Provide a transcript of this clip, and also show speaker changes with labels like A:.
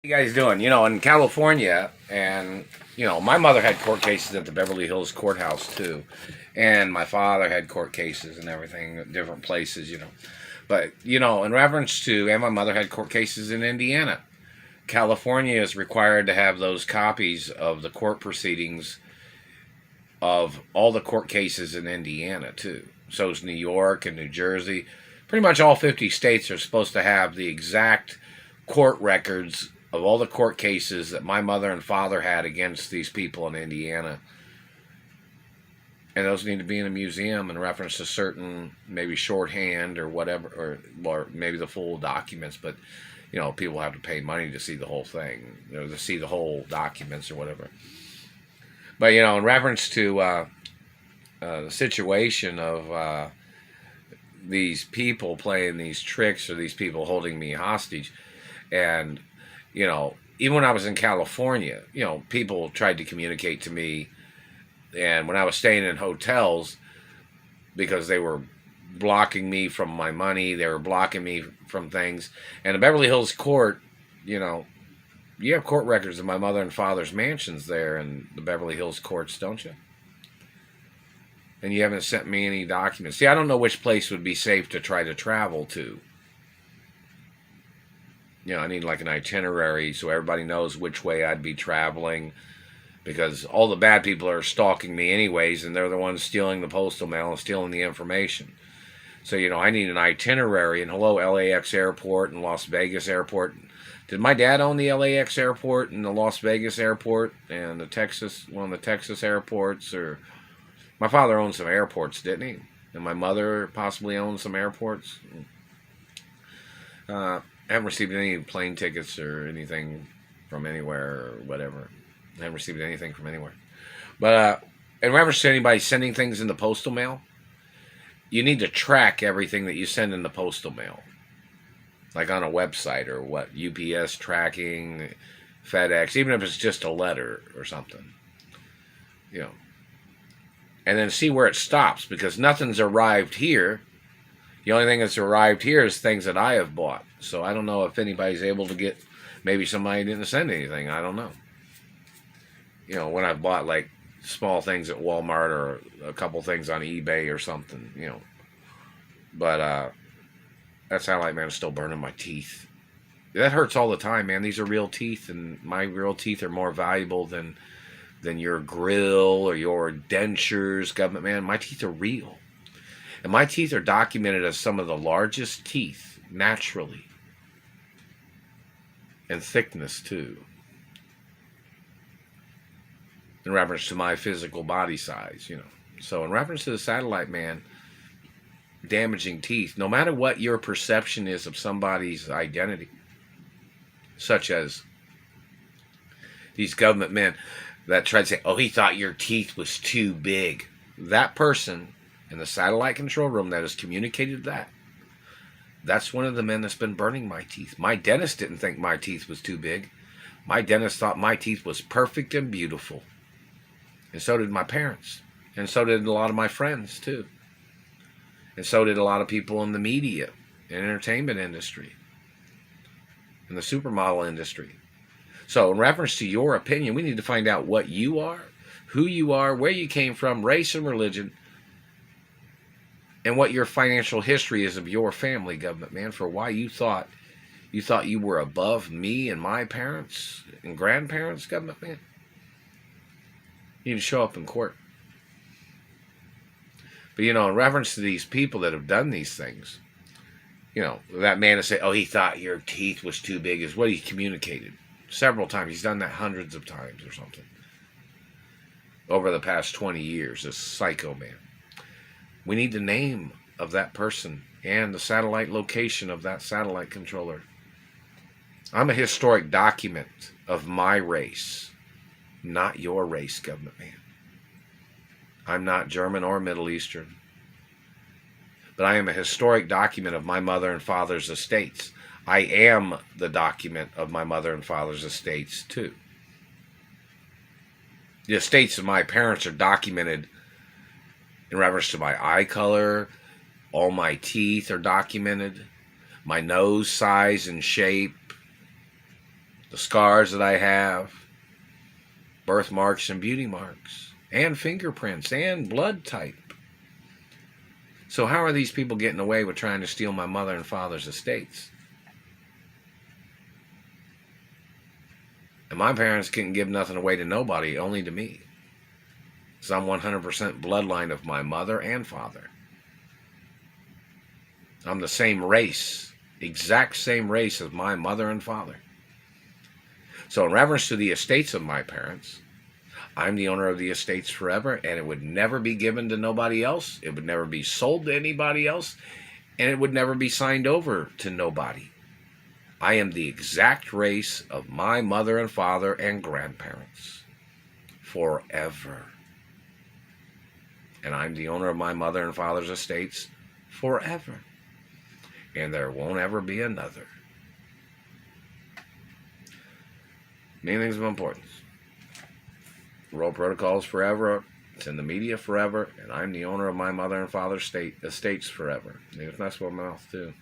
A: You guys doing? In California, and my mother had court cases at the Beverly Hills courthouse too, and my father had court cases and everything at different places. But in reference to, and my mother had court cases in Indiana. California is required to have those copies of the court proceedings of all the court cases in Indiana too. So is New York and New Jersey. Pretty much all 50 states are supposed to have the exact court records of all the court cases that my mother and father had against these people in Indiana. And those need to be in a museum in reference to certain, maybe shorthand or whatever, or maybe the full documents. But, people have to pay money to see the whole thing, to see the whole documents or whatever. But, in reference to the situation of these people playing these tricks, or these people holding me hostage, and even when I was in California, people tried to communicate to me, and when I was staying in hotels, because they were blocking me from my money, they were blocking me from things. And the Beverly Hills court, you have court records of my mother and father's mansions there in the Beverly Hills courts, don't you? And you haven't sent me any documents. See, I don't know which place would be safe to try to travel to. I need like an itinerary so everybody knows which way I'd be traveling, because all the bad people are stalking me anyways, and they're the ones stealing the postal mail and stealing the information. So, I need an itinerary. And hello, LAX airport and Las Vegas airport. Did my dad own the LAX airport and the Las Vegas airport and one of the Texas airports? Or my father owned some airports, didn't he? And my mother possibly owned some airports. I haven't received any plane tickets or anything from anywhere or whatever. I haven't received anything from anywhere. But in reference to anybody sending things in the postal mail, you need to track everything that you send in the postal mail. Like on a website or what, UPS tracking, FedEx, even if it's just a letter or something. And then see where it stops, because nothing's arrived here. The only thing that's arrived here is things that I have bought. So I don't know if anybody's able to get, maybe somebody didn't send anything. I don't know. When I've bought like small things at Walmart or a couple things on eBay or something, But that satellite man is still burning my teeth. That hurts all the time, man. These are real teeth, and my real teeth are more valuable than your grill or your dentures, government man. My teeth are real. And my teeth are documented as some of the largest teeth, naturally. And thickness, too. In reference to my physical body size, So in reference to the satellite man damaging teeth, no matter what your perception is of somebody's identity, such as these government men that try to say, oh, he thought your teeth was too big. That person in the satellite control room that has communicated that's one of the men that's been burning my teeth. My dentist didn't think my teeth was too big. My dentist thought my teeth was perfect and beautiful. And so did my parents. And so did a lot of my friends, too. And so did a lot of people in the media and entertainment industry and the supermodel industry. So in reference to your opinion, we need to find out what you are, who you are, where you came from, race and religion, and what your financial history is of your family, government man, for why you thought you were above me and my parents and grandparents, government man. You need to show up in court. But, in reference to these people that have done these things, that man to say, oh, he thought your teeth was too big, is what he communicated several times. He's done that hundreds of times or something over the past 20 years, this psycho man. We need the name of that person and the satellite location of that satellite controller. I'm a historic document of my race, not your race, government man. I'm not German or Middle Eastern. But I am a historic document of my mother and father's estates. I am the document of my mother and father's estates, too. The estates of my parents are documented in reference to my eye color. All my teeth are documented. My nose size and shape. the scars that I have, birthmarks and beauty marks, and fingerprints, and blood type. So how are these people getting away with trying to steal my mother and father's estates? And my parents couldn't give nothing away to nobody, only to me. Because I'm 100% bloodline of my mother and father. I'm the same race, exact same race as my mother and father. So in reference to the estates of my parents, I'm the owner of the estates forever, and it would never be given to nobody else. It would never be sold to anybody else, and it would never be signed over to nobody. I am the exact race of my mother and father and grandparents forever. And I'm the owner of my mother and father's estates forever. And there won't ever be another. Main things of importance. Royal protocols forever. It's in the media forever. And I'm the owner of my mother and father's estates forever. And if that's what mouth too.